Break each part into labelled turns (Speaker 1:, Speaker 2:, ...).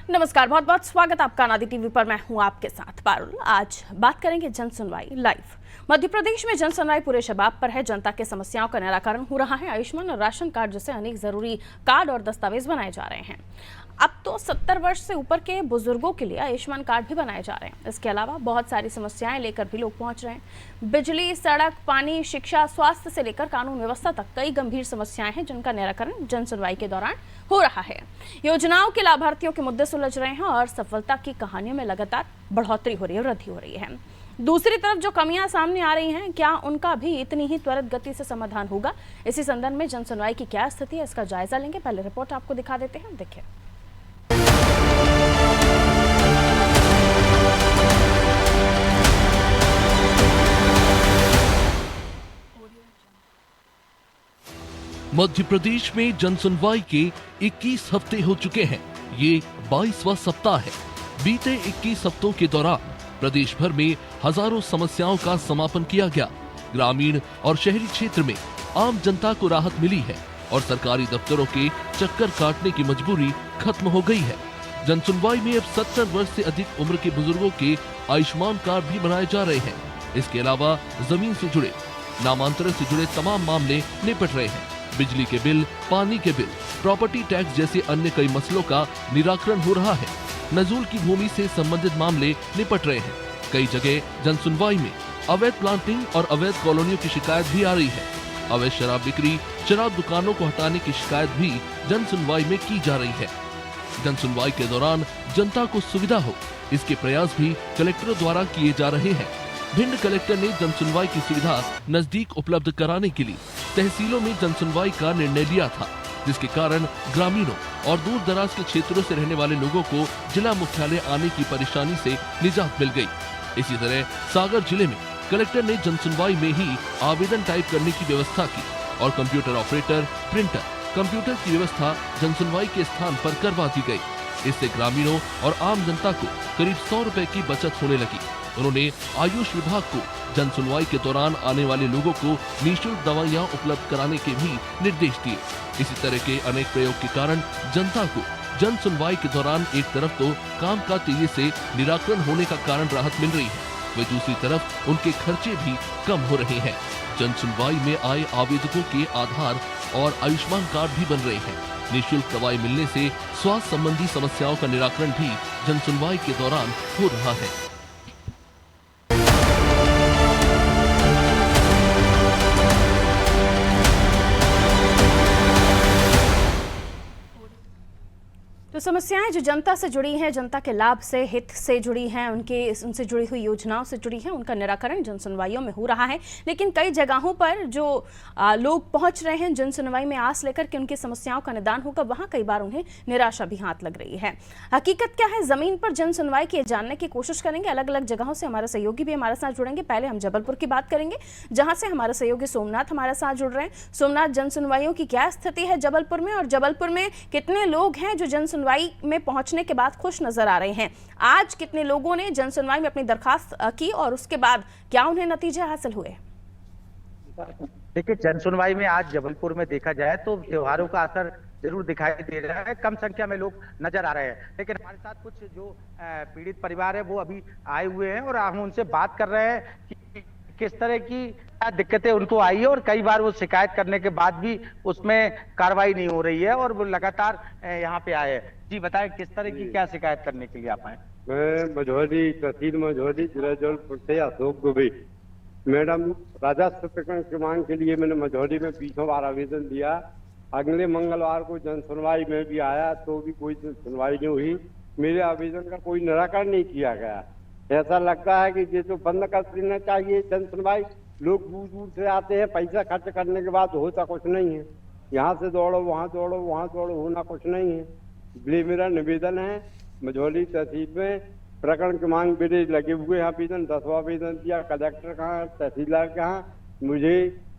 Speaker 1: नमस्कार, बहुत बहुत स्वागत आपका नादी टीवी पर। मैं हूं आपके साथ पारुल। आज बात करेंगे जन सुनवाई लाइव। मध्य प्रदेश में जन सुनवाई पूरे शबाब पर है। जनता के समस्याओं का निराकरण हो रहा है। आयुष्मान और राशन कार्ड जैसे अनेक जरूरी कार्ड और दस्तावेज बनाए जा रहे हैं। अब तो 70 वर्ष से ऊपर के बुजुर्गों के लिए आयुष्मान कार्ड भी बनाए जा रहे हैं। इसके अलावा बहुत सारी समस्याएं लेकर भी लोग पहुंच रहे हैं। बिजली, सड़क, पानी, शिक्षा, स्वास्थ्य से लेकर कानून व्यवस्था तक कई गंभीर समस्याएं हैं जिनका निराकरण जन सुनवाई के दौरान हो रहा है। योजनाओं के लाभार्थियों के मुद्दे सुलझ रहे हैं और सफलता की कहानियों में लगातार बढ़ोतरी हो रही है, वृद्धि हो रही है। दूसरी तरफ जो कमियां सामने आ रही हैं, क्या उनका भी इतनी ही त्वरित गति से समाधान होगा? इसी संदर्भ में जन सुनवाई की क्या स्थिति है, इसका जायजा लेंगे। पहले रिपोर्ट आपको दिखा देते हैं, देखिए।
Speaker 2: मध्य प्रदेश में जन सुनवाई के 21 हफ्ते हो चुके हैं। ये 22वां सप्ताह है। बीते 21 हफ्तों के दौरान प्रदेश भर में हजारों समस्याओं का समापन किया गया। ग्रामीण और शहरी क्षेत्र में आम जनता को राहत मिली है और सरकारी दफ्तरों के चक्कर काटने की मजबूरी खत्म हो गई है। जन सुनवाई में अब 70 वर्ष से अधिक उम्र के बुजुर्गों के आयुष्मान कार्ड भी बनाए जा रहे हैं। इसके अलावा जमीन से जुड़े, नामांतरण से जुड़े तमाम मामले निपट रहे हैं। बिजली के बिल, पानी के बिल, प्रॉपर्टी टैक्स जैसे अन्य कई मसलों का निराकरण हो रहा है। नजूल की भूमि से संबंधित मामले निपट रहे हैं। कई जगह जन सुनवाई में अवैध प्लांटिंग और अवैध कॉलोनियों की शिकायत भी आ रही है। अवैध शराब बिक्री, शराब दुकानों को हटाने की शिकायत भी जन सुनवाई में की जा रही है। जन सुनवाई के दौरान जनता को सुविधा हो, इसके प्रयास भी कलेक्टरों द्वारा किए जा रहे हैं। भिंड कलेक्टर ने जन सुनवाई की सुविधा नजदीक उपलब्ध कराने के लिए तहसीलों में जन सुनवाई का निर्णय लिया था, जिसके कारण ग्रामीणों और दूर दराज के क्षेत्रों से रहने वाले लोगों को जिला मुख्यालय आने की परेशानी से निजात मिल गई। इसी तरह सागर जिले में कलेक्टर ने जन सुनवाई में ही आवेदन टाइप करने की व्यवस्था की और कंप्यूटर ऑपरेटर, प्रिंटर, कंप्यूटर की व्यवस्था जन सुनवाई के स्थान पर करवा दी गई। इससे ग्रामीणों और आम जनता को करीब 100 रुपए की बचत होने लगी। उन्होंने आयुष विभाग को जन सुनवाई के दौरान आने वाले लोगों को निःशुल्क दवाइयां उपलब्ध कराने के भी निर्देश दिए। इसी तरह के अनेक प्रयोग के कारण जनता को जन सुनवाई के दौरान एक तरफ तो काम का तेजी से निराकरण होने का कारण राहत मिल रही है, वहीं दूसरी तरफ उनके खर्चे भी कम हो रहे हैं। जन सुनवाई में आए आवेदकों के आधार और आयुष्मान कार्ड भी बन रहे हैं। निःशुल्क दवाई मिलने से स्वास्थ्य संबंधी समस्याओं का निराकरण भी जन सुनवाई के दौरान हो रहा है।
Speaker 1: तो समस्याएं जो जनता से जुड़ी हैं, जनता के लाभ से, हित से जुड़ी हैं, उनसे जुड़ी हुई योजनाओं से जुड़ी हैं, उनका निराकरण जन सुनवाइयों में हो रहा है। लेकिन कई जगहों पर जो लोग पहुंच रहे हैं जन सुनवाई में आस लेकर के उनकी समस्याओं का निदान होगा, वहां कई बार उन्हें निराशा भी हाथ लग रही है। हकीकत क्या है जमीन पर जन सुनवाई की जानने की कोशिश करेंगे। अलग अलग जगहों से हमारे सहयोगी भी हमारे साथ जुड़ेंगे। पहले हम जबलपुर की बात करेंगे, जहां से हमारे सहयोगी सोमनाथ हमारे साथ जुड़ रहे हैं। सोमनाथ, जन सुनवाइयों की क्या स्थिति है जबलपुर में, और जबलपुर में कितने लोग हैं जो जन सुनवाई में पहुंचने के बाद खुश नजर आ रहे हैं? आज कितने लोगों ने जन सुनवाई में अपनी दरखास्त की और उसके बाद क्या उन्हें नतीजे हासिल हुए?
Speaker 3: देखिए, जन सुनवाई में आज जबलपुर में देखा जाए तो त्योहारों का असर जरूर दिखाई दे रहा है। कम संख्या में लोग नजर आ रहे हैं, लेकिन हमारे साथ कुछ जो पीड़ित परिवार है वो अभी आए हुए हैं और हम उनसे बात कर रहे हैं कि किस तरह की दिक्कतें उनको आई है और कई बार वो शिकायत करने के बाद भी उसमें कार्रवाई नहीं हो रही है और वो लगातार यहाँ पे आए हैं। जी बताएं, किस तरह की क्या शिकायत करने के लिए आप आए?
Speaker 4: मैं मझौली, तहसील मझौली, जिला जबलपुर से अशोक दुबे। मैडम, राजस्व प्रकरण की मांग के लिए मैंने मझौली में 20 बार आवेदन दिया। अगले मंगलवार को जन सुनवाई में भी आया तो भी कोई सुनवाई नहीं हुई। मेरे आवेदन का कोई निराकरण नहीं किया गया। ऐसा लगता है कि ये तो बंद कर देना चाहिए जन सुनवाई। लोग दूर दूर से आते हैं, पैसा खर्च करने के बाद होता कुछ नहीं है। यहाँ से दौड़ो, वहाँ दौड़ो, वहाँ दौड़ो, होना कुछ नहीं है। इसलिए मेरा निवेदन है, मझौली तहसील में प्रकरण की मांग मेरे लगे हुए आवेदन 10वां आवेदन दिया। कलेक्टर कहाँ, तहसीलदार कहाँ, मुझे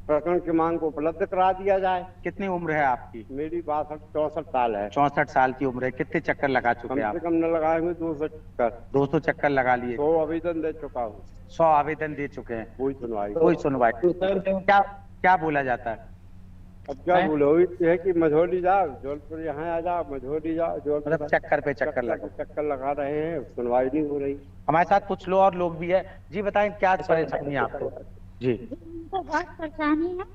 Speaker 4: प्रकरण की मांग को उपलब्ध करा दिया जाए।
Speaker 3: कितनी उम्र है आपकी?
Speaker 4: मेरी 64 साल है।
Speaker 3: 64 साल की उम्र है। कितने चक्कर लगा चुके हैं आप?
Speaker 4: कम से कम न लगाए हुए 200 चक्कर।
Speaker 3: 200 चक्कर लगा लिए।
Speaker 4: 100 आवेदन दे चुका हूँ।
Speaker 3: 100 आवेदन दे चुके हैं,
Speaker 4: कोई सुनवाई
Speaker 3: कोई सुनवाई। तो क्या क्या बोला जाता है?
Speaker 4: अब क्या
Speaker 3: हैं?
Speaker 4: भूल हुई है कि मझौली जाओ, जौनपुर यहाँ आ जाओ, मझौली जाओ,
Speaker 3: मतलब
Speaker 4: जौनपुर
Speaker 3: चक्कर पे चक्कर लगा।
Speaker 4: चक्कर लगा रहे हैं, सुनवाई नहीं हो रही।
Speaker 3: हमारे साथ कुछ लोग और लोग भी है। जी बताएं क्या परेशानी है आपको? जी
Speaker 5: हमको बहुत परेशानी है,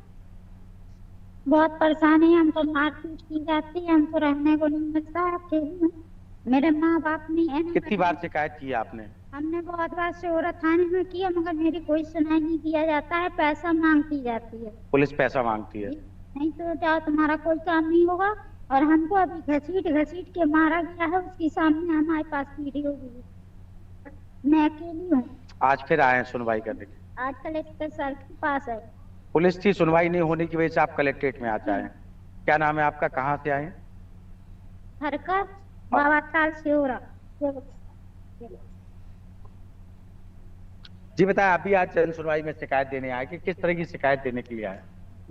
Speaker 5: बहुत परेशानी है। हमको मारपीट की जाती है, हमको रहने को नहीं मिलता है अकेले में। मेरे माँ बाप नहीं है ना।
Speaker 3: कितनी बार शिकायत की आपने?
Speaker 5: हमने बहुत बार शोरा थाने में किया, मगर मेरी कोई सुनाई नहीं किया जाता है। पैसा मांगती जाती है,
Speaker 3: पुलिस पैसा मांगती है?
Speaker 5: नहीं तो जाओ तुम्हारा कोई काम नहीं होगा। और हमको अभी घसीट घसीट के मारा गया है, उसके सामने हमारे पास वीडियो भी है। मैं अकेली हूँ।
Speaker 3: आज फिर आए हैं सुनवाई करने के?
Speaker 5: आज कलेक्टर सर के पास है।
Speaker 3: पुलिस की सुनवाई नहीं होने की वजह से आप कलेक्ट्रेट में आ जाए। क्या नाम है आपका, कहाँ से आए हैं?
Speaker 5: हरकर बाबा काल सेवरा।
Speaker 3: जी बताएं, अभी आज जन सुनवाई में शिकायत देने आए कि किस तरह की शिकायत देने के लिए आए?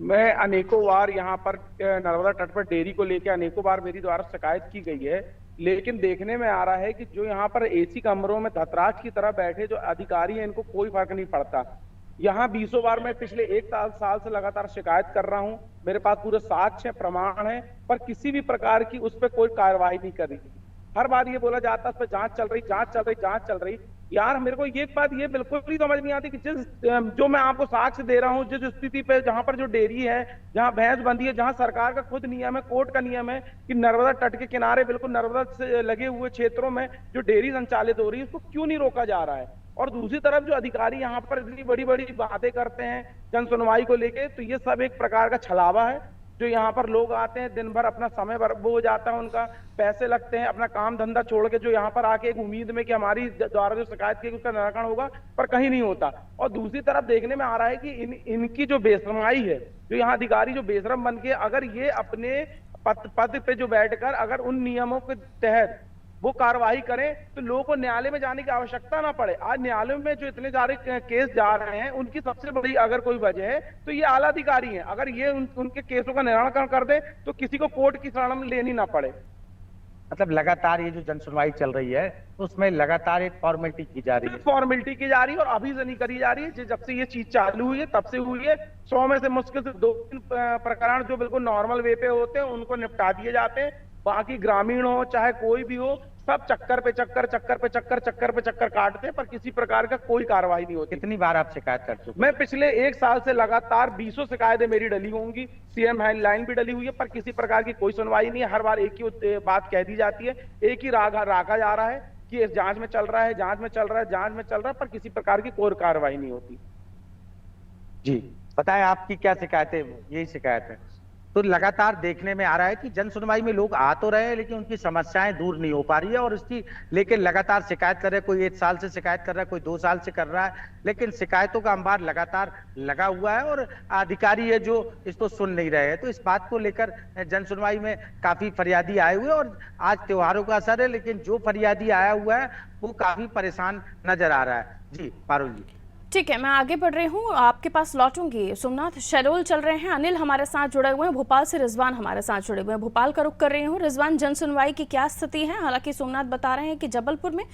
Speaker 6: मैं अनेकों बार यहाँ पर नर्मदा तट पर डेयरी को लेकर अनेकों बार मेरी द्वारा शिकायत की गई है, लेकिन देखने में आ रहा है कि जो यहाँ पर एसी कमरों में धतराज की तरह बैठे जो अधिकारी हैं, इनको कोई फर्क नहीं पड़ता। यहाँ 20 बार मैं पिछले 1 साल से लगातार शिकायत कर रहा हूँ। मेरे पास पूरे साक्ष्य प्रमाण है, पर किसी भी प्रकार की उस पर कोई कार्रवाई नहीं कर रही। हर बार ये बोला जाता है उस पर जांच चल रही, जांच चल रही, जांच चल रही। यार मेरे को एक बात ये बिल्कुल भी समझ नहीं आती कि जो मैं आपको साक्ष्य दे रहा हूँ, जिस स्थिति पे जहां पर जो डेयरी है, जहां भैंस बंधी है, जहां सरकार का खुद नियम है, कोर्ट का नियम है कि नर्मदा तट के किनारे बिल्कुल नर्मदा से लगे हुए क्षेत्रों में जो डेयरी संचालित हो रही है, उसको क्यों नहीं रोका जा रहा है? और दूसरी तरफ जो अधिकारी यहाँ पर इतनी बड़ी बड़ी बातें करते हैं जन सुनवाई को लेके, तो ये सब एक प्रकार का छलावा है। जो यहाँ पर लोग आते हैं, दिन भर अपना समय बर्बाद हो जाता है, उनका पैसे लगते हैं, अपना काम धंधा छोड़ के जो यहाँ पर आके एक उम्मीद में कि हमारी द्वारा जो शिकायत की उसका निराकरण होगा, पर कहीं नहीं होता। और दूसरी तरफ देखने में आ रहा है कि इनकी जो बेशरमाई है, जो यहाँ अधिकारी जो बेशरम बन के अगर ये अपने पद पे जो बैठकर अगर उन नियमों के तहत वो कार्रवाई करें तो लोगों को न्यायालय में जाने की आवश्यकता ना पड़े। आज न्यायालय में जो इतने सारे केस जा रहे हैं, उनकी सबसे बड़ी अगर कोई वजह है तो ये आला अधिकारी हैं। अगर ये उनके केसों का निराकरण कर दे तो किसी को कोर्ट की शरण में लेनी ना पड़े।
Speaker 3: मतलब लगातार ये जो जन सुनवाई चल रही है उसमें लगातार एक फॉर्मेलिटी की जा रही है।
Speaker 6: फॉर्मेलिटी की जा रही है और अभी से नहीं करी जा रही है। जब से ये चीज चालू हुई है तब से हुई है। 100 में से मुश्किल से 2-3 प्रकरण जो बिल्कुल नॉर्मल वे पे होते हैं उनको निपटा दिए जाते हैं। बाकी ग्रामीण हो चाहे कोई भी हो, सब चक्कर पे चक्कर, चक्कर पे चक्कर, चक्कर पे चक्कर काटते हैं, पर किसी प्रकार का कोई कार्रवाई नहीं होती।
Speaker 3: कितनी बार आप शिकायत कर चुके?
Speaker 6: मैं पिछले 1 साल से लगातार 20 शिकायतें मेरी डली होंगी, सीएम हेल्पलाइन भी डली हुई है, पर किसी प्रकार की कोई सुनवाई नहीं है। हर बार एक ही बात कह दी जाती है, एक ही रागा जा रहा है कि इस जांच में चल रहा है, जांच में चल रहा है, जांच में चल रहा है, पर किसी प्रकार की कोई कार्रवाई नहीं होती।
Speaker 3: जी बताएं, आपकी क्या शिकायत है? यही शिकायत है। तो लगातार देखने में आ रहा है कि जन सुनवाई में लोग आ तो रहे हैं लेकिन उनकी समस्याएं दूर नहीं हो पा रही है और इसकी लेकिन लगातार शिकायत कर रहे हैं। कोई 1 साल से शिकायत कर रहा है, कोई 2 साल से कर रहा है, लेकिन शिकायतों का अंबार लगातार लगा हुआ है और अधिकारी है जो इसको सुन नहीं रहे हैं। तो इस बात को लेकर जन सुनवाई में काफी फरियादी आए हुए और आज त्योहारों का असर है, लेकिन जो फरियादी आया हुआ है वो काफी परेशान नजर आ रहा है। जी पारुल जी।
Speaker 1: ठीक है, मैं आगे बढ़ रही हूँ, आपके पास लौटूंगी। सोमनाथ, शहडोल चल रहे हैं, अनिल हमारे साथ जुड़े हुए हैं, भोपाल से रिजवान हमारे साथ जुड़े हुए हैं। भोपाल का रुख कर रही हूँ। रिजवान, जन सुनवाई की क्या स्थिति है? हालांकि सोमनाथ बता रहे हैं कि जबलपुर में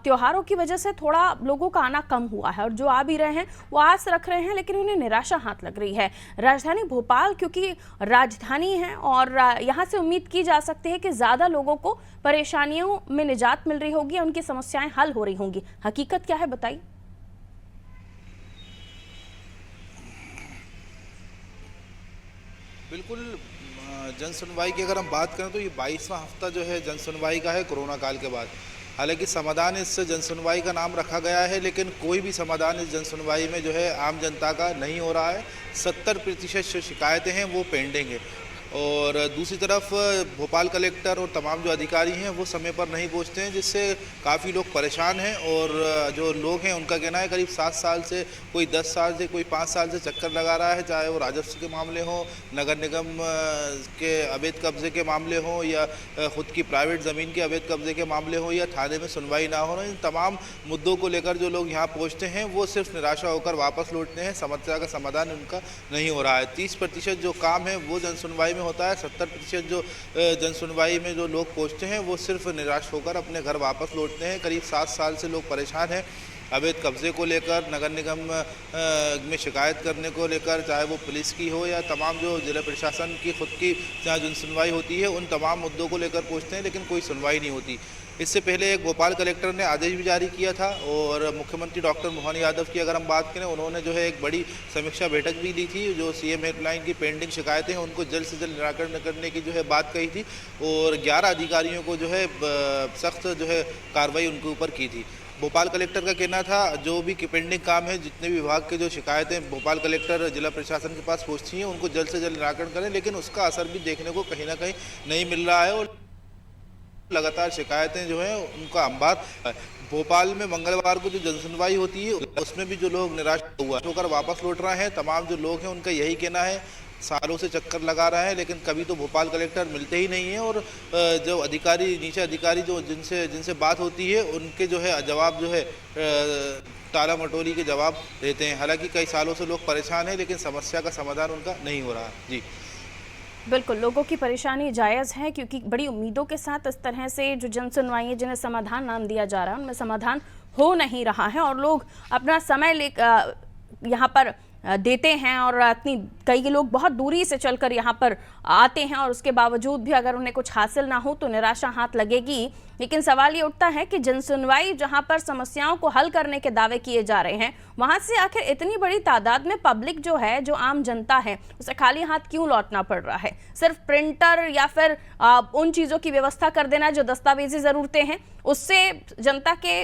Speaker 1: त्योहारों की वजह से थोड़ा लोगों का आना कम हुआ है और जो आ भी रहे हैं वो आस रख रहे हैं, लेकिन उन्हें निराशा हाथ लग रही है। राजधानी भोपाल क्योंकि राजधानी है और यहाँ से उम्मीद की जा सकती है कि ज़्यादा लोगों को परेशानियों में निजात मिल रही होगी, उनकी समस्याएं हल हो रही होंगी। हकीकत क्या है, बताइए।
Speaker 7: बिल्कुल, जन सुनवाई की अगर हम बात करें तो ये 22वां हफ्ता जो है जन सुनवाई का है कोरोना काल के बाद। हालांकि समाधान इस जन सुनवाई का नाम रखा गया है, लेकिन कोई भी समाधान इस जन सुनवाई में जो है आम जनता का नहीं हो रहा है। 70% जो शिकायतें हैं वो पेंडिंग है। और दूसरी तरफ भोपाल कलेक्टर और तमाम जो अधिकारी हैं वो समय पर नहीं पहुंचते हैं, जिससे काफ़ी लोग परेशान हैं। और जो लोग हैं उनका कहना है करीब 7 साल से, कोई 10 साल से, कोई 5 साल से चक्कर लगा रहा है, चाहे वो राजस्व के मामले हों, नगर निगम के अवैध कब्जे के मामले हों, या ख़ुद की प्राइवेट ज़मीन के अवैध कब्जे के मामले हों, या थाने में सुनवाई ना हो। इन तमाम मुद्दों को लेकर जो लोग यहाँ पहुँचते हैं वो सिर्फ निराशा होकर वापस लौटते हैं। समस्या का समाधान उनका नहीं हो रहा है। 30% जो काम है वो जन सुनवाई में होता है। 70% जो जन सुनवाई में जो लोग पहुंचते हैं वो सिर्फ निराश होकर अपने घर वापस लौटते हैं। करीब 7 साल से लोग परेशान हैं। अवैध कब्जे को लेकर, नगर निगम में शिकायत करने को लेकर, चाहे वो पुलिस की हो या तमाम जो जिला प्रशासन की खुद की जहाँ जन सुनवाई होती है, उन तमाम मुद्दों को लेकर पूछते हैं, लेकिन कोई सुनवाई नहीं होती। इससे पहले एक भोपाल कलेक्टर ने आदेश भी जारी किया था और मुख्यमंत्री डॉक्टर मोहन यादव की अगर हम बात करें, उन्होंने जो है एक बड़ी समीक्षा बैठक भी ली थी। जो सीएम हेल्पलाइन की पेंडिंग शिकायतें हैं उनको जल्द से जल्द निराकरण करने की जो है बात कही थी और 11 अधिकारियों को जो है सख्त जो है कार्रवाई उनके ऊपर की थी। भोपाल कलेक्टर का कहना था जो भी पेंडिंग काम है, जितने भी विभाग के जो शिकायतें भोपाल कलेक्टर जिला प्रशासन के पास पहुँचती हैं, उनको जल्द से जल्द निराकरण करें, लेकिन उसका असर भी देखने को कहीं ना कहीं नहीं मिल रहा है और लगातार शिकायतें जो हैं उनका अंबार। भोपाल में मंगलवार को जो जनसुनवाई होती है उसमें भी जो लोग निराश होकर वापस लौट रहे हैं, तमाम जो लोग हैं उनका यही कहना है, सालों से चक्कर लगा रहा है लेकिन कभी तो भोपाल कलेक्टर मिलते ही नहीं हैं और जो अधिकारी, नीचे अधिकारी जो जिनसे बात होती है उनके जो है जवाब जो है टाला मटोली के जवाब देते हैं। हालांकि कई सालों से लोग परेशान हैं लेकिन समस्या का समाधान उनका नहीं हो रहा। जी
Speaker 1: बिल्कुल, लोगों की परेशानी जायज़ है क्योंकि बड़ी उम्मीदों के साथ इस तरह से जो जन सुनवाई है, जिन्हें समाधान नाम दिया जा रहा है, उनमें समाधान हो नहीं रहा है और लोग अपना समय ले यहाँ पर देते हैं और कई लोग बहुत दूरी से चलकर यहाँ पर आते हैं और उसके बावजूद भी अगर उन्हें कुछ हासिल ना हो तो निराशा हाथ लगेगी। लेकिन सवाल ये उठता है कि जनसुनवाई जहाँ पर समस्याओं को हल करने के दावे किए जा रहे हैं, वहाँ से आखिर इतनी बड़ी तादाद में पब्लिक जो है, जो आम जनता है, उसे खाली हाथ क्यों लौटना पड़ रहा है? सिर्फ प्रिंटर या फिर उन चीज़ों की व्यवस्था कर देना जो दस्तावेजी ज़रूरतें हैं, उससे जनता के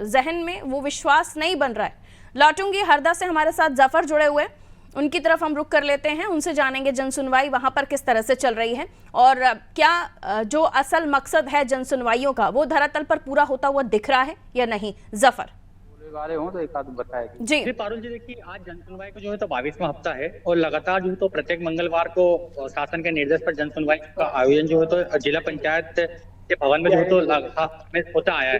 Speaker 1: जहन में वो विश्वास नहीं बन रहा है। लौटूंगी हरदा से हमारे साथ जफर जुड़े हुए, उनकी तरफ हम रुख कर लेते हैं, उनसे जानेंगे जनसुनवाई वहां पर किस तरह से चल रही है और क्या जो असल मकसद है जनसुनवाइयों का वो धरातल पर पूरा होता हुआ दिख रहा है या नहीं। जफर
Speaker 8: वाले हो तो एक आध बताएगी।
Speaker 1: जी
Speaker 8: पारुल जी, देखिए आज जनसुनवाई को जो है तो 22वां हफ्ता है और लगातार जो है तो प्रत्येक मंगलवार को शासन के निर्देश पर जनसुनवाई का आयोजन जो है तो जिला पंचायत के भवन में जो है तो होता आया है।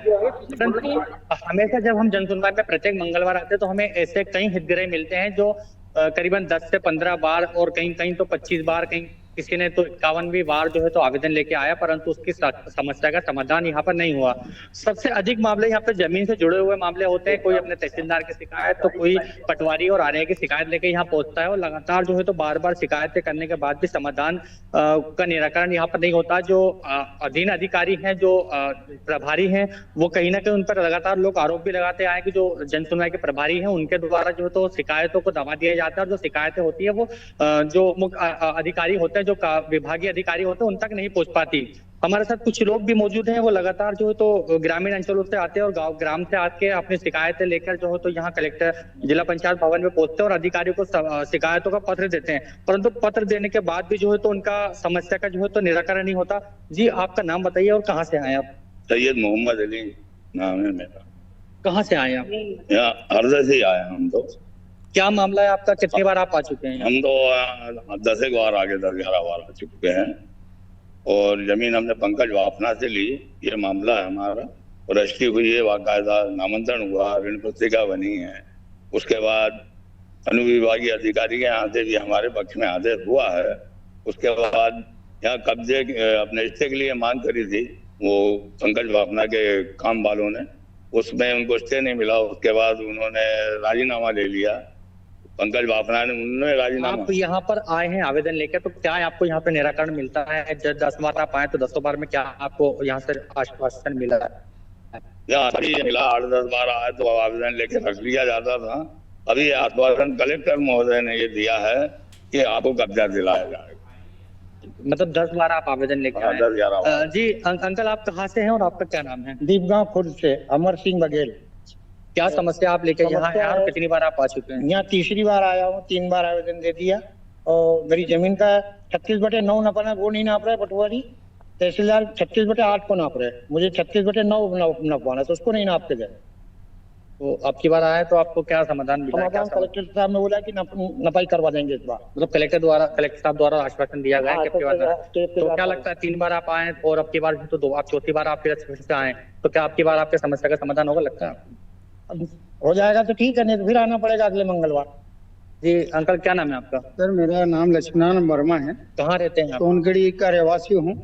Speaker 8: हमेशा जब हम जनसुनवाई में प्रत्येक मंगलवार आते हैं तो हमें ऐसे कई हितग्राही मिलते हैं जो करीबन 10 से 15 बार और कहीं तो 25 बार, कहीं किसी ने तो 51वीं बार जो है तो आवेदन लेके आया, परंतु उसकी समस्या का समाधान यहाँ पर नहीं हुआ। सबसे अधिक मामले यहाँ पे जमीन से जुड़े हुए मामले होते हैं। कोई अपने तहसीलदार की शिकायत तो कोई पटवारी और आरए की शिकायत लेके यहाँ पहुंचता है और लगातार जो है तो बार बार शिकायतें करने के बाद भी समाधान का निराकरण यहाँ पर नहीं होता। जो अधीन अधिकारी हैं, जो प्रभारी हैं, वो कहीं ना कहीं उन पर लगातार लोग आरोप भी लगाते आए कि जो जनसुनवाई के प्रभारी हैं उनके द्वारा जो है तो शिकायतों को दबा दिया जाता है और जो शिकायतें होती है वो जो मुख्य अधिकारी होते हैं, जो विभागीय अधिकारी होते हैं, उन तक नहीं पहुंच पाती। हमारे साथ कुछ लोग भी मौजूद हैं, वो लगातार जो है तो ग्रामीण अंचलों से आते हैं और ग्राम से आके अपनी शिकायतें लेकर जो है तो यहाँ कलेक्टर जिला पंचायत भवन में पहुंचते हैं और अधिकारियों को शिकायतों का पत्र देते हैं, परंतु पत्र देने के बाद भी जो है तो उनका समस्या का जो है तो निराकरण नहीं होता। जी आपका नाम बताइए और कहाँ से आए आप?
Speaker 9: सैयद मोहम्मद अली नाम है मेरा।
Speaker 8: कहाँ से आए आप?
Speaker 9: यहाँ हरदा से आए हम तो।
Speaker 8: क्या मामला है आपका? कितनी बार आप आ चुके हैं?
Speaker 9: हम तो 10 बार आगे 10-11 बार आ चुके हैं और जमीन हमने पंकज वापना से ली। ये मामला है हमारा, रजिस्ट्री हुई है, बाकायदा नामांतरण हुआ, ऋण पुस्तिका बनी है। उसके बाद अनुविभागीय अधिकारी के यहाँ से भी हमारे पक्ष में आदेश हुआ है। उसके बाद यहाँ कब्जे अपने रिश्ते के लिए मांग करी थी वो पंकज वापना के काम वालों ने, उसमें उनको स्टे नहीं मिला। उसके बाद उन्होंने राजीनामा ले लिया, पंकज वापना ने, उन्होंने राजीनामा।
Speaker 8: आप यहाँ पर आए हैं आवेदन लेकर, तो क्या आपको यहाँ पे निराकरण मिलता है? जब 10 बार आप आए तो 10 बार में क्या आपको यहाँ से आश्वासन मिला है?
Speaker 9: यहाँ मिला 8-10 बार आए तो आवेदन लेकर रख लिया जाता था। अभी आश्वासन कलेक्टर महोदय ने ये दिया है कि आपको कब्जा दिलाया जाएगा।
Speaker 8: मतलब 10 बार आप आवेदन लेकर आए?
Speaker 9: 10-11 बार।
Speaker 8: जी अंकल, आप कहाँ से हैं और आपका क्या नाम है?
Speaker 10: दीपगांव खुर्द से अमर सिंह बघेल।
Speaker 8: क्या समस्या आप लेकर यहाँ हैं और कितनी बार आप आ चुके हैं?
Speaker 10: यहाँ तीसरी बार आया हूँ, 3 बार आवेदन दे दिया और मेरी जमीन का 36/9 नापना है, वो नहीं नाप रहा है पटवारी। तहसीलदार 36/8 को नाप रहे हैं, मुझे 36/9 नापवाना, तो उसको नहीं नाप के गए।
Speaker 8: तो आपकी बार आया तो आपको क्या समाधान मिला?
Speaker 10: कलेक्टर साहब ने बोला कि नपाई करवा देंगे इस बार।
Speaker 8: मतलब कलेक्टर साहब द्वारा आश्वासन दिया गया है। तो क्या लगता है 3 बार आप आए और अब की बार तो 2, आप चौथी बार आप फिर से आए, तो क्या आपकी बार आपके समस्या का समाधान होगा? लगता है
Speaker 10: हो जाएगा तो ठीक है, नहीं तो फिर आना पड़ेगा अगले मंगलवार।
Speaker 8: जी अंकल, क्या नाम है आपका?
Speaker 10: सर मेरा नाम लक्ष्मीनारायण वर्मा है।
Speaker 8: कहाँ रहते हैं?
Speaker 10: सोनगढ़ी का रहवासी हूँ।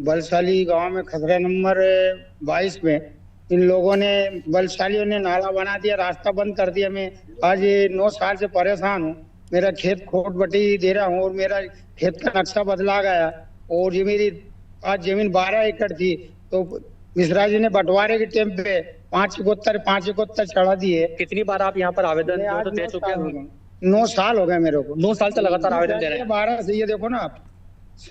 Speaker 10: बलसाली गांव में खसरा नंबर 22 में इन लोगों ने बलशालियों ने नाला बना दिया, रास्ता बंद कर दिया। मैं आज ये 9 साल से परेशान हूँ। मेरा खेत खोट बटी दे रहा हूँ और मेरा खेत का नक्शा बदला गया और ये मेरी आज जमीन 12 एकड़ थी, तो मिश्रा जी ने बंटवारे के टाइम पे 5 इकहत्तर चढ़ा दिए।
Speaker 8: कितनी बार आप यहाँ पर आवेदन जो तो दे चुके हैं?
Speaker 10: 9 साल हो गए मेरे को।
Speaker 8: 9 साल से लगातार आवेदन दे रहे हैं।
Speaker 10: 12 से ये देखो ना आप,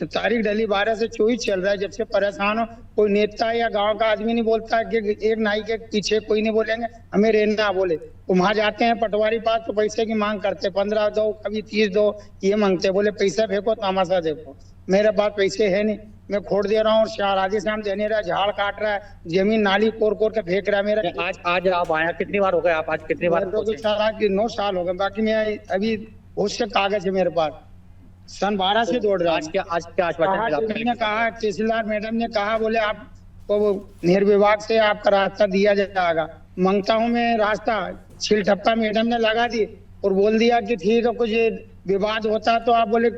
Speaker 10: तारीख डली 12 से 24 चल रहा है। जब से परेशान हो, कोई नेता या गांव का आदमी नहीं बोलता कि एक नाई के पीछे कोई नहीं बोलेंगे हमें रहना बोले। वहां जाते हैं पटवारी पास तो पैसे की मांग करते, 15 दो कभी 30 दो ये मांगते, बोले पैसा फेंको तमाशा देखो। मेरे पास पैसे है नहीं, मैं खोड़ दे रहा हूँ और राधे श्याम देने रहा, झाड़ काट रहा है, जमीन नाली कोर के फेंक रहा है मेरा।
Speaker 8: आज आप आया, कितनी बार हो गए आप? आज कितनी बार?
Speaker 10: 9 साल हो गए। बाकी मैं अभी बहुत से कागज है मेरे पास, सन 12 से दौड़ रहा हूँ।
Speaker 8: आज क्या आश्वासन
Speaker 10: ने कहा, तहसीलदार मैडम ने कहा, बोले आपको नहर विभाग से आपका रास्ता दिया जाएगा। मांगता हूँ मैं रास्ता, छिल ठप्पा मैडम ने लगा दी और बोल दिया कि ठीक है, कुछ विवाद होता तो आप बोले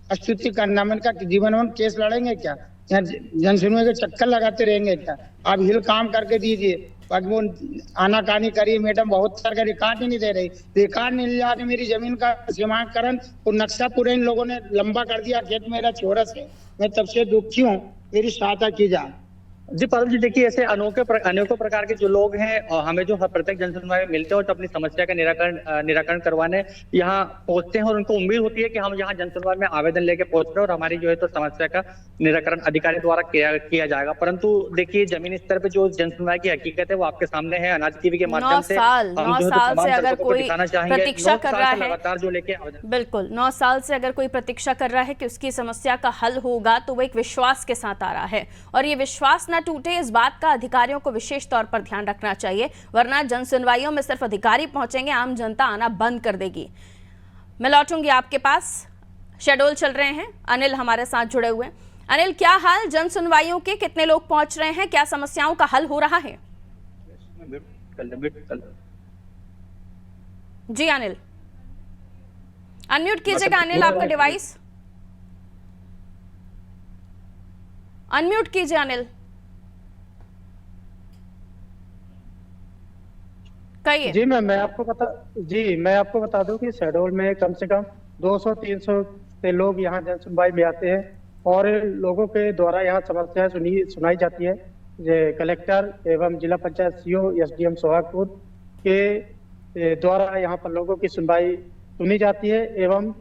Speaker 10: स्तुति करना। मैंने कहा जीवन में केस लड़ेंगे क्या, यहाँ जनसुनवाई के चक्कर लगाते रहेंगे क्या? आप हिल काम करके दीजिए। बाकी वो आनाकानी करिए, मैडम बहुत सारा रिकॉर्ड ही नहीं दे रही। रिकॉर्ड नहीं लिया के मेरी जमीन का सीमांकन और नक्शा पूरे इन लोगों ने लंबा कर दिया। खेत मेरा चौरस है, मैं तब से दुखी हूँ, मेरी सहायता की जाए।
Speaker 8: जी पारुल जी, देखिए ऐसे अनेकों प्रकार के जो लोग हैं हमें जो प्रत्येक जनसुनवाई में मिलते हैं और तो अपनी समस्या का निराकरण करवाने यहाँ पहुंचते हैं और उनको उम्मीद होती है कि हम यहाँ जनसुनवाई में आवेदन लेके पहुंच रहे हैं और हमारी जो है तो समस्या का निराकरण अधिकारी द्वारा किया जाएगा। परंतु देखिए जमीनी स्तर पे जो जनसुनवाई की हकीकत है वो आपके सामने है। अनाज टीवी के माध्यम से
Speaker 1: 9 साल से अगर कोई प्रतीक्षा कर रहा है,
Speaker 8: लगातार जो लेके
Speaker 1: बिल्कुल 9 साल से अगर कोई प्रतीक्षा कर रहा है कि उसकी समस्या का हल होगा तो वो एक विश्वास के साथ आ रहा है और ये विश्वास टूटे, इस बात का अधिकारियों को विशेष तौर पर ध्यान रखना चाहिए, वरना जनसुनवाइयों में सिर्फ अधिकारी पहुंचेंगे, आम जनता आना बंद कर देगी। मैं लौटूंगी आपके पास। शेड्यूल चल रहे हैं, अनिल हमारे साथ जुड़े हुए हैं। अनिल, क्या हाल जनसुनवाइयों के, कितने लोग पहुंच रहे हैं, क्या समस्याओं का हल हो रहा है? जी अनिल, अनम्यूट कीजिएगा अनिल, आपका डिवाइस अनम्यूट कीजिए अनिल।
Speaker 11: जी मैम, मैं आपको बता दूं कि शहडोल में कम से कम 200-300 से लोग यहाँ जनसुनवाई में आते हैं और लोगों के द्वारा यहाँ समस्याएं सुनाई जाती है। कलेक्टर एवं जिला पंचायत सीओ एसडीएम सोहागपुर के द्वारा यहाँ पर लोगों की सुनवाई सुनी जाती है एवं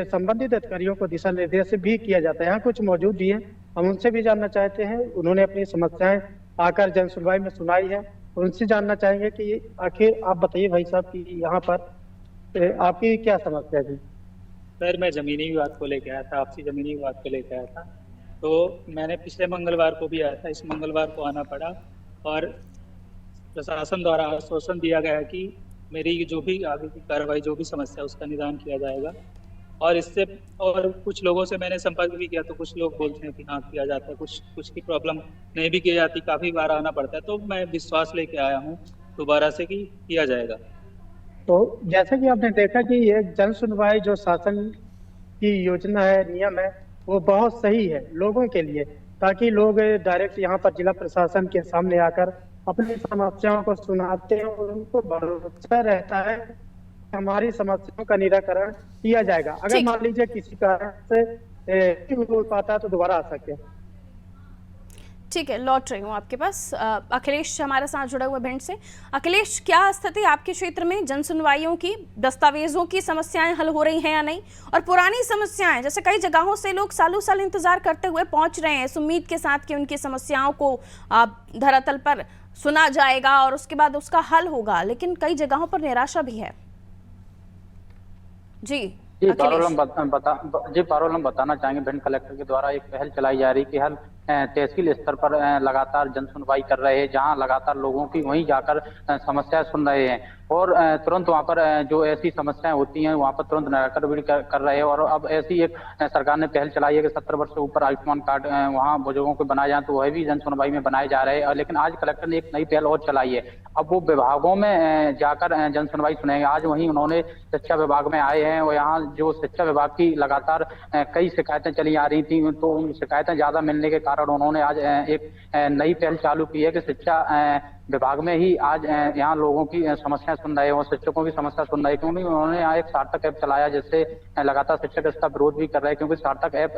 Speaker 11: संबंधित अधिकारियों को दिशा निर्देश भी किया जाता है। यहाँ कुछ मौजूद भी है, हम उनसे भी जानना चाहते हैं। उन्होंने अपनी समस्याएं आकर जनसुनवाई में सुनाई है, उनसे जानना चाहेंगे कि आखिर आप बताइए भाई साहब कि यहाँ पर आपकी क्या समस्या थी?
Speaker 12: सर, मैं जमीनी विवाद को लेकर आया था, आपसी जमीनी विवाद को लेकर आया था। तो मैंने पिछले मंगलवार को भी आया था, इस मंगलवार को आना पड़ा और प्रशासन द्वारा आश्वासन दिया गया कि मेरी जो भी आगे की कार्रवाई, जो भी समस्या, उसका निदान किया जाएगा। और इससे और कुछ लोगों से मैंने संपर्क भी किया तो कुछ लोग बोलते हैं कि हाँ किया जाता है, कुछ की प्रॉब्लम नहीं भी की जाती, काफी बार आना पड़ता है। तो मैं विश्वास लेके आया हूँ दोबारा से कि किया जाएगा।
Speaker 11: तो जैसा कि आपने देखा कि ये जन सुनवाई जो शासन की योजना है, नियम है, वो बहुत सही है लोगों के लिए, ताकि लोग डायरेक्ट यहाँ पर जिला प्रशासन के सामने आकर अपनी समस्याओं को सुनाते हैं और उनको भरोसा रहता है हमारी समस्याओं का निराकरण किया जाएगा। अगर मान लीजिए किसी कारण से नहीं हो पाता तो दोबारा आ सकते हैं।
Speaker 1: ठीक है, लौट रही हूँ आपके पास। अखिलेश हमारे साथ जुड़े हुए भिंड से। अखिलेश, क्या स्थिति आपके क्षेत्र में जनसुनवाइयों की, दस्तावेजों की समस्याएं हल हो रही हैं या नहीं? और पुरानी समस्याएं, जैसे कई जगहों से लोग सालों साल इंतजार करते हुए पहुंच रहे हैं इस उम्मीद के साथ कि उनकी समस्याओं को धरातल पर सुना जाएगा और उसके बाद उसका हल होगा, लेकिन कई जगहों पर निराशा भी है। जी
Speaker 13: पारुल, हम बताना चाहेंगे भिंड कलेक्टर के द्वारा एक पहल चलाई जा रही कि हर तहसील स्तर पर लगातार जन सुनवाई कर रहे हैं, जहां लगातार लोगों की वहीं जाकर समस्याएं सुन रहे हैं और तुरंत वहां पर जो ऐसी समस्याएं होती हैं वहां पर तुरंत निराकरण भी कर रहे हैं। और अब ऐसी एक सरकार ने पहल चलाई है कि 70 वर्ष से ऊपर आयुष्मान कार्ड वहां बुजुर्गों को बनाए जाए, तो वह भी जन सुनवाई में बनाए जा रहे हैं। लेकिन आज कलेक्टर ने एक नई पहल और चलाई है, अब वो विभागों में जाकर जन सुनवाई सुनेंगे। आज वहीं उन्होंने शिक्षा विभाग में आए हैं और यहाँ जो शिक्षा विभाग की लगातार कई शिकायतें चली आ रही थी, तो उन शिकायतें ज्यादा मिलने के कारण उन्होंने आज एक नई पहल चालू की है कि शिक्षा विभाग में ही आज यहाँ लोगों की समस्याएं सुन रहे हैं और शिक्षकों की समस्या सुन रहे हैं, क्योंकि उन्होंने यहाँ एक सार्थक ऐप चलाया जिससे लगातार शिक्षक इसका विरोध भी कर रहे हैं, क्योंकि सार्थक ऐप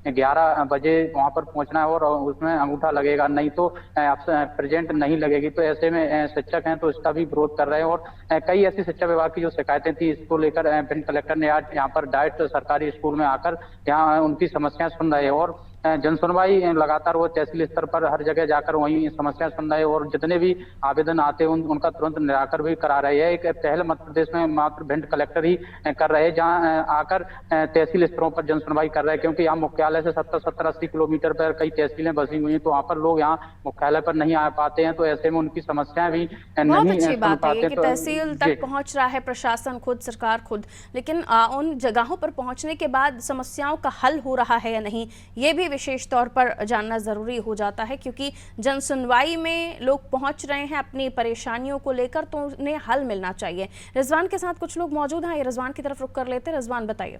Speaker 13: 11 बजे वहां पर पहुंचना है और उसमें अंगूठा लगेगा, नहीं तो प्रेजेंट नहीं लगेगी। तो ऐसे में शिक्षक हैं तो इसका भी विरोध कर रहे हैं और कई ऐसी शिक्षा विभाग की जो शिकायतें थी इसको लेकर भिंड कलेक्टर ने आज यहाँ पर डायरेक्ट सरकारी स्कूल में आकर यहाँ उनकी समस्याएं सुन रहे हैं और जन सुनवाई लगातार वो तहसील स्तर पर हर जगह जाकर वही समस्या सुन रहे हैं और जितने भी आवेदन आते हैं उनका तुरंत निराकरण भी करा रहे हैं। एक पहल मध्य प्रदेश में मात्र भिंड कलेक्टर ही कर रहे हैं, जहां आकर तहसील स्तरों पर जन सुनवाई कर रहे हैं, क्योंकि यहाँ मुख्यालय से 70-80 किलोमीटर पर कई तहसीलें बसी हुई हैं, तो वहाँ पर लोग यहाँ मुख्यालय पर नहीं आ पाते हैं, तो ऐसे में उनकी समस्याएं भी नहीं सुन पाते।
Speaker 1: तहसील तक पहुंच रहा है प्रशासन खुद, सरकार खुद, लेकिन उन जगहों पर पहुंचने के बाद समस्याओं का हल हो रहा है या नहीं, ये भी विशेष तौर पर जानना जरूरी हो जाता है, क्योंकि जन सुनवाई में लोग पहुंच रहे हैं अपनी परेशानियों को लेकर, तो उन्हें हल मिलना चाहिए। रिजवान के साथ कुछ लोग मौजूद हैं, ये रिजवान की तरफ रुख कर लेते हैं। रिजवान बताइए।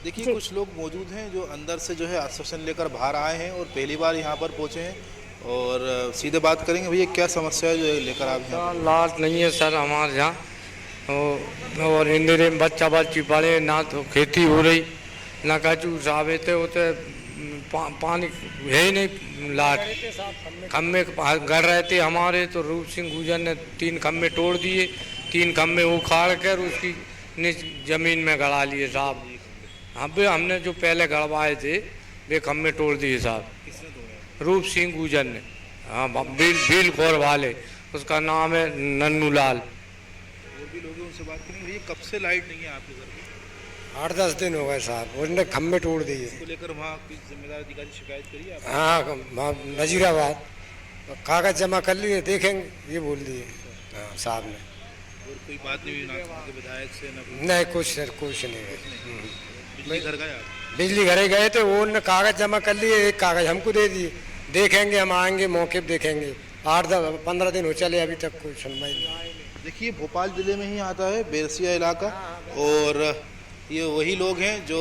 Speaker 7: देखिए, कुछ लोग मौजूद हैं जो अंदर से जो है आश्वासन लेकर बाहर आए हैं और पहली बार यहाँ पर पहुंचे हैं और सीधे बात करेंगे। भैया, क्या समस्या है जो लेकर आप यहाँ?
Speaker 14: लाट नहीं है सर हमारे यहाँ, और इंदिरे में बच्चा बच्ची पड़े, ना तो खेती हो रही ना कचू साबेते होते, पानी है ही नहीं। लाट खम्भे गड़ रहे थे हमारे, तो रूप सिंह गुजर ने 3 खम्भे तोड़ दिए, 3 खम्भे उखाड़ कर उसकी निच जमीन में गड़ा लिए साहब। हमने जो पहले गड़वाए थे वे खम्भे तोड़ दिए साहब। रूप सिंह गुजर ने, हाँ, भील खोर वाले, उसका नाम है नन्नू लाल।
Speaker 7: और भी लोग उनसे बात करेंगे। कब से लाइट नहीं है आपके घर में?
Speaker 14: 8-10 दिन हो गए साहब, उन्होंने खम्भे तोड़ दिए।
Speaker 7: इसको लेकर वहाँ जिम्मेदार अधिकारी शिकायत करी है?
Speaker 14: हाँ, नजीराबाद कागज जमा कर लिए, देखेंगे ये बोल दिए साहब ने।
Speaker 7: और कोई बात नहीं हुई ना विधायक से?
Speaker 14: नहीं, कुछ नहीं।
Speaker 7: बिजली घर गए?
Speaker 14: बिजली घरे गए थे, वो उन्होंने कागज जमा कर लिए, एक कागज हमको दे दिए, देखेंगे, हम आएंगे मौके पर देखेंगे। 8-15 दिन हो चले, अभी तक कोई सुनवाई नहीं।
Speaker 7: देखिए, भोपाल जिले में ही आता है बेरसिया इलाका, और ये वही लोग हैं जो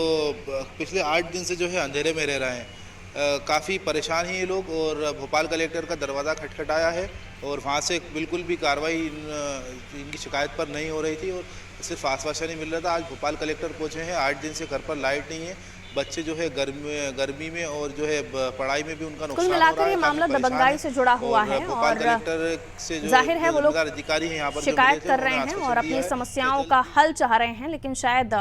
Speaker 7: पिछले 8 दिन से जो है अंधेरे में रह रहे हैं। काफ़ी परेशान हैं ये लोग, और भोपाल कलेक्टर का दरवाज़ा खटखटाया है और वहाँ से बिल्कुल भी कार्रवाई इनकी शिकायत पर नहीं हो रही थी और सिर्फ आश्वासन ही मिल रहा था। आज भोपाल कलेक्टर पहुँचे हैं। 8 दिन से घर पर लाइट नहीं है, बच्चे जो है गर्मी में और जो है पढ़ाई में भी उनका नुकसान हो रहा है।
Speaker 1: कुल मिलाकर ये मामला दबंगाई से जुड़ा हुआ है और जाहिर है वो लोग
Speaker 7: अधिकारी हैं यहाँ पर
Speaker 1: शिकायत कर रहे हैं और अपनी समस्याओं का हल चाह रहे हैं, लेकिन शायद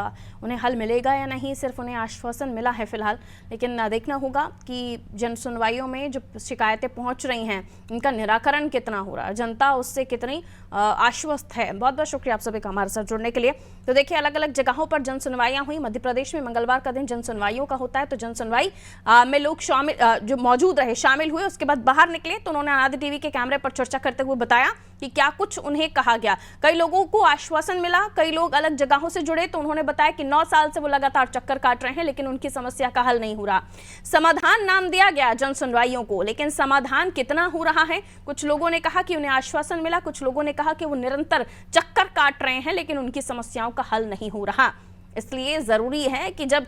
Speaker 1: उन्हें हल मिलेगा या नहीं, सिर्फ उन्हें आश्वासन मिला है फिलहाल। लेकिन देखना होगा कि जन सुनवाइयों में जो शिकायतें पहुंच रही हैं इनका निराकरण कितना हो रहा है, जनता उससे कितनी आश्वस्त है। बहुत बहुत शुक्रिया आप सभी का हमारे साथ जुड़ने के लिए। तो देखिए, अलग अलग जगहों पर जन सुनवाइयां हुई। मध्य प्रदेश में मंगलवार का दिन जन सुनवाइयों का होता है, तो जन सुनवाई में लोग जो मौजूद रहे, शामिल हुए, उसके बाद बाहर निकले तो उन्होंने अनादि टीवी के कैमरे पर चर्चा करते हुए बताया कि क्या कुछ उन्हें कहा गया। कई लोगों को आश्वासन मिला, कई लोग अलग जगहों से जुड़े तो उन्होंने बताया कि 9 साल से वो लगातार चक्कर काट रहे हैं लेकिन उनकी समस्या का हल नहीं हो रहा। समाधान नाम दिया गया जन सुनवाइयों को, लेकिन समाधान कितना हो रहा है? कुछ लोगों ने कहा कि उन्हें आश्वासन मिला, कुछ लोगों ने कहा कि वो निरंतर चक्कर काट रहे हैं लेकिन उनकी समस्याओं का हल नहीं हो रहा। इसलिए जरूरी है कि जब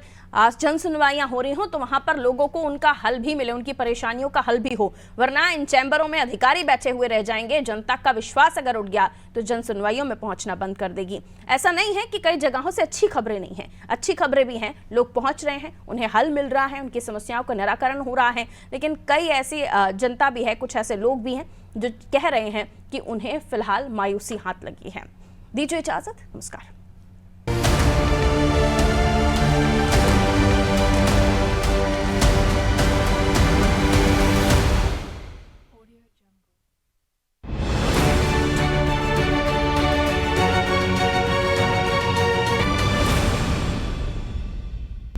Speaker 1: जन सुनवाइयां हो रही हो तो वहां पर लोगों को उनका हल भी मिले, उनकी परेशानियों का हल भी हो, वरना इन चैम्बरों में अधिकारी बैठे हुए रह जाएंगे। जनता का विश्वास अगर उठ गया तो जन सुनवाइयों में पहुंचना बंद कर देगी। ऐसा नहीं है कि कई जगहों से अच्छी खबरें नहीं हैं, अच्छी खबरें भी हैं, लोग पहुंच रहे हैं, उन्हें हल मिल रहा है, उनकी समस्याओं का निराकरण हो रहा है, लेकिन कई ऐसी जनता भी है, कुछ ऐसे लोग भी हैं जो कह रहे हैं कि उन्हें फिलहाल मायूसी हाथ लगी है। दीजिए इजाजत, नमस्कार।